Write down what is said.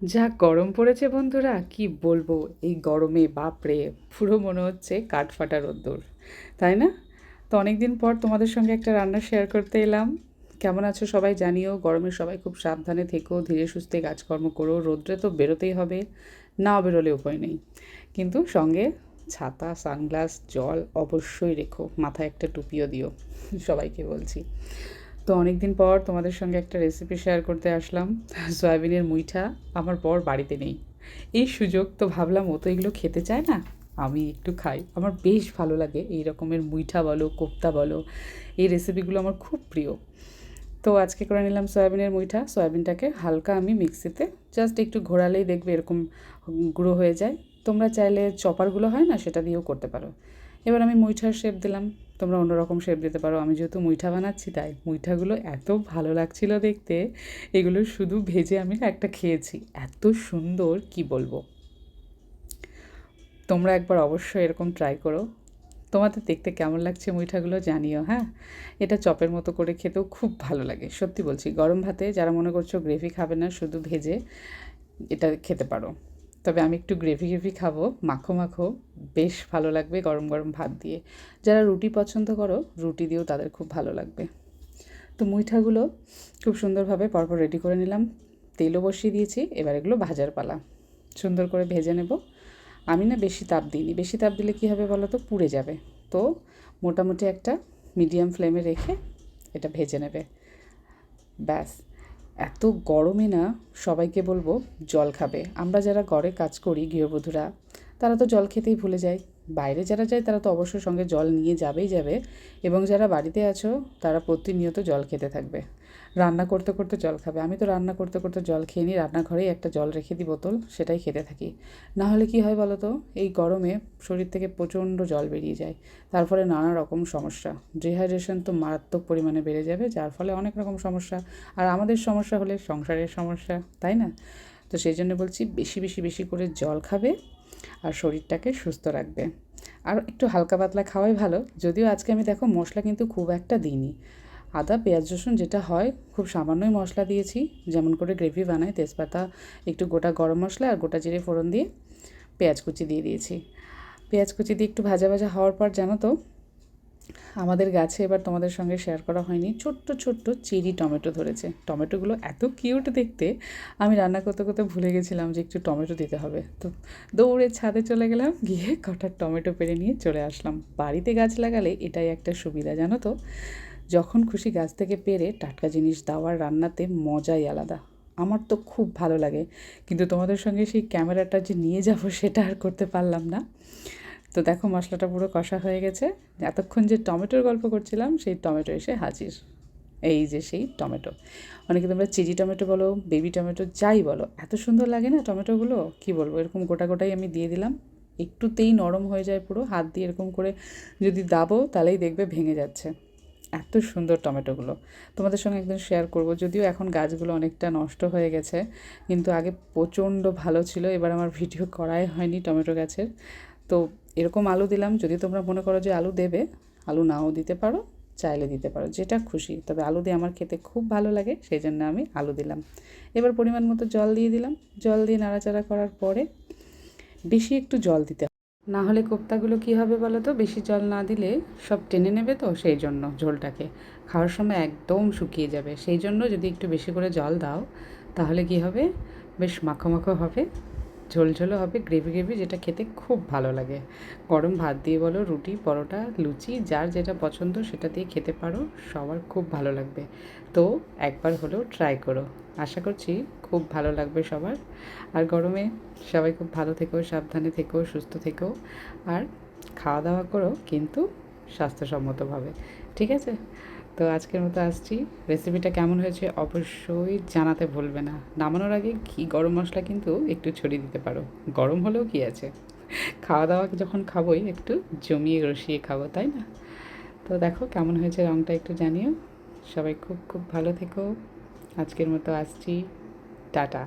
যা গরম পড়েছে বন্ধুরা, কি বলবো! এই গরমে বাপরে, পুরো মনে হচ্ছে কাঠ ফাটা রোদ্দুর, তাই না? তো অনেক দিন পর তোমাদের সঙ্গে একটা রান্না শেয়ার করতে এলাম। কেমন আছো সবাই জানিও। গরমে সবাই খুব সাবধানে থেকো, ধীরে সুস্থে কাজকর্ম করো। রোদ্রে তো বেরোতেই হবে, না বেরোলে উপায় নেই। কিন্তু সঙ্গে ছাতা, সানগ্লাস, জল অবশ্যই রেখো, মাথায় একটা টুপিও দিও, সবাইকে বলছি। তো অনেক দিন পর তোমাদের সঙ্গে একটা রেসিপি শেয়ার করতে আসলাম, সয়াবিনের মুইঠা। আমার বর বাড়িতে নেই, এই সুযোগ তো ভাবলাম ও তো এগুলো খেতে চায় না, আমি একটু খাই। আমার বেশ ভালো লাগে এই রকমের মুইঠা বলো, কোপ্তা বলো, এই রেসিপিগুলো আমার খুব প্রিয়। তো আজকে করে নিলাম সয়াবিনের মুইঠা। সয়াবিনটাকে হালকা আমি মিক্সিতে জাস্ট একটু ঘোরালেই দেখবে এরকম গুঁড়ো হয়ে যায়। তোমরা চাইলে চপারগুলো হয় না, সেটা দিয়েও করতে পারো। এবার আমি মুইঠার শেপ দিলাম, তোমরা অন্য রকম শেপ দিতে পারো। আমি যেহেতু মুইঠা বানাচ্ছি তাই মুইঠাগুলো এত ভালো লাগছিল দেখতে। এগুলো শুধু ভেজে আমি না একটা খেয়েছি, এত সুন্দর কি বলবো। তোমরা একবার অবশ্যই এরকম ট্রাই করো। তোমাদের দেখতে কেমন লাগছে মুইঠাগুলো জানিও, হ্যাঁ। এটা চপের মতো করে খেতেও খুব ভালো লাগে, সত্যি বলছি। গরম ভাতে যারা মনে করছো গ্রেভি খাবে না, শুধু ভেজে এটা খেতে পারো। তবে আমি একটু গ্রেভি গ্রেভি খাবো, মাখো মাখো, বেশ ভালো লাগবে গরম গরম ভাত দিয়ে। যারা রুটি পছন্দ করো, রুটি দিয়েও তাদের খুব ভালো লাগবে। তো মুইঠাগুলো খুব সুন্দরভাবে পরপর রেডি করে নিলাম, তেলও বসিয়ে দিয়েছি। এবার এগুলো ভাজার পালা, সুন্দর করে ভেজে নেব। আমি না বেশি তাপ দিইনি, বেশি তাপ দিলে কী হবে বলো তো, পুড়ে যাবে। তো মোটামুটি একটা মিডিয়াম ফ্লেমে রেখে এটা ভেজে নেবে, ব্যাস। এত গরমে না সবাইকে বলবো জল খাবে। আমরা যারা ঘরে কাজ করি গৃহবধূরা, তারা তো জল খেতেই ভুলে যায়। বাইরে যারা যায় তারা তো অবশ্যই সঙ্গে জল নিয়ে যাবেই যাবে, এবং যারা বাড়িতে আছো তারা প্রতিনিয়ত জল খেতে থাকবে। রান্না করতে করতে জল খাবে। আমি তো রান্না করতে করতে জল খেয়ে নিই, রান্নাঘরেই একটা জল রেখে দিই বোতল, সেটাই খেতে থাকি। না হলে কী হয় বলো তো, এই গরমে শরীর থেকে প্রচণ্ড জল বেরিয়ে যায়, তার ফলে নানা রকম সমস্যা। ডিহাইড্রেশন তো মারাত্মক পরিমাণে বেড়ে যাবে, যার ফলে অনেক রকম সমস্যা। আর আমাদের সমস্যা হলে সংসারের সমস্যা, তাই না? তো সেই জন্য বলছি, বেশি বেশি বেশি করে জল খাবে আর শরীরটাকে সুস্থ রাখবে। আর একটু হালকা পাতলা খাওয়াই ভালো। যদিও আজকে আমি দেখো মশলা কিন্তু খুব একটা দিইনি, আদা পেঁয়াজ রসুন যেটা হয় খুব সামান্যই মশলা দিয়েছি। যেমন করে গ্রেভি বানাই, তেজপাতা, একটু গোটা গরম মশলা আর গোটা জিরে ফোড়ন দিয়ে পেঁয়াজ কুচি দিয়ে দিয়েছি। পেঁয়াজ কুচি দিয়ে একটু ভাজা ভাজা হওয়ার পর জানো তো, আমাদের গাছে এবার তোমাদের সঙ্গে শেয়ার করা হয়নি, ছোট্ট ছোট্ট চেরি টমেটো ধরেছে। টমেটোগুলো এত কিউট দেখতে, আমি রান্না করতে করতে ভুলে গেছিলাম যে একটু টমেটো দিতে হবে। তো দৌড়ে ছাদে চলে গেলাম, গিয়ে কটা টমেটো পেড়ে নিয়ে চলে আসলাম। বাড়িতে গাছ লাগালে এটাই একটা সুবিধা জানো তো, যখন খুশি গাছ থেকে পেড়ে টাটকা জিনিস দেওয়ার রান্নাতে মজাই আলাদা। আমার তো খুব ভালো লাগে, কিন্তু তোমাদের সঙ্গে সেই ক্যামেরাটা যে নিয়ে যাব সেটা আর করতে পারলাম না। তো দেখো মশলাটা পুরো কষা হয়ে গেছে। এতক্ষণ যে টমেটোর গল্প করছিলাম, সেই টমেটো এসে হাজির। এই যে সেই টমেটো, অনেকে তোমরা চেরি টমেটো বলো, বেবি টমেটো যাই বলো, এত সুন্দর লাগে না টমেটোগুলো, কি বলবো। এরকম গোটা গোটাই আমি দিয়ে দিলাম, একটুতেই নরম হয়ে যায় পুরো। হাত দিয়ে এরকম করে যদি দাবো তাহলেই দেখবে ভেঙে যাচ্ছে, এত সুন্দর টমেটোগুলো। তোমাদের সঙ্গে একদিন শেয়ার করব। যদিও এখন গাছগুলো অনেকটা নষ্ট হয়ে গেছে, কিন্তু আগে প্রচণ্ড ভালো ছিল। এবার আমার ভিডিও করাই হয়নি টমেটো গাছের। তো এরকম আলু দিলাম। যদি তোমরা মনে করো যে আলু দেবে, আলু নাও দিতে পারো, চাইলে দিতে পারো, যেটা খুশি। তবে আলু দিয়ে আমার খেতে খুব ভালো লাগে, সেই জন্য আমি আলু দিলাম। এবার পরিমাণ মতো জল দিয়ে দিলাম। জল দিয়ে নাড়াচাড়া করার পরে বেশি একটু জল দিতে হবে, না হলে কোপ্তাগুলো কী হবে বলো তো, বেশি জল না দিলে সব টেনে নেবে, তো সেই জন্য ঝোলটাকে খাওয়ার সময় একদম শুকিয়ে যাবে। সেই জন্য যদি একটু বেশি করে জল দাও, তাহলে কী হবে, বেশ মাখো মাখো হবে, ঝোলঝোলও হবে, গ্রেভি গ্রেভি, যেটা খেতে খুব ভালো লাগে। গরম ভাত দিয়ে বলো, রুটি, পরোটা, লুচি, যার যেটা পছন্দ সেটা দিয়ে খেতে পারো, সবার খুব ভালো লাগবে। তো একবার হলেও ট্রাই করো, আশা করছি খুব ভালো লাগবে সবার। আর গরমে সবাই খুব ভালো থেকো, সাবধানে থেকো, সুস্থ থেকো, আর খাওয়া দাওয়া করো কিন্তু স্বাস্থ্যসম্মতভাবে, ঠিক আছে? তো আজকের মতো আসছি। রেসিপিটা কেমন হয়েছে অবশ্যই জানাতে ভুলবে না। নামানোর আগে ঘি গরম মশলা কিন্তু একটু ছড়িয়ে দিতে পারো, গরম হলেও কী আছে, খাওয়া দাওয়া যখন খাবোই একটু জমিয়ে রসিয়ে খাবো, তাই না? তো দেখো কেমন হয়েছে, রঙটা একটু জানিও। সবাই খুব খুব ভালো থেকো। আজকের মতো আসছি, টাটা।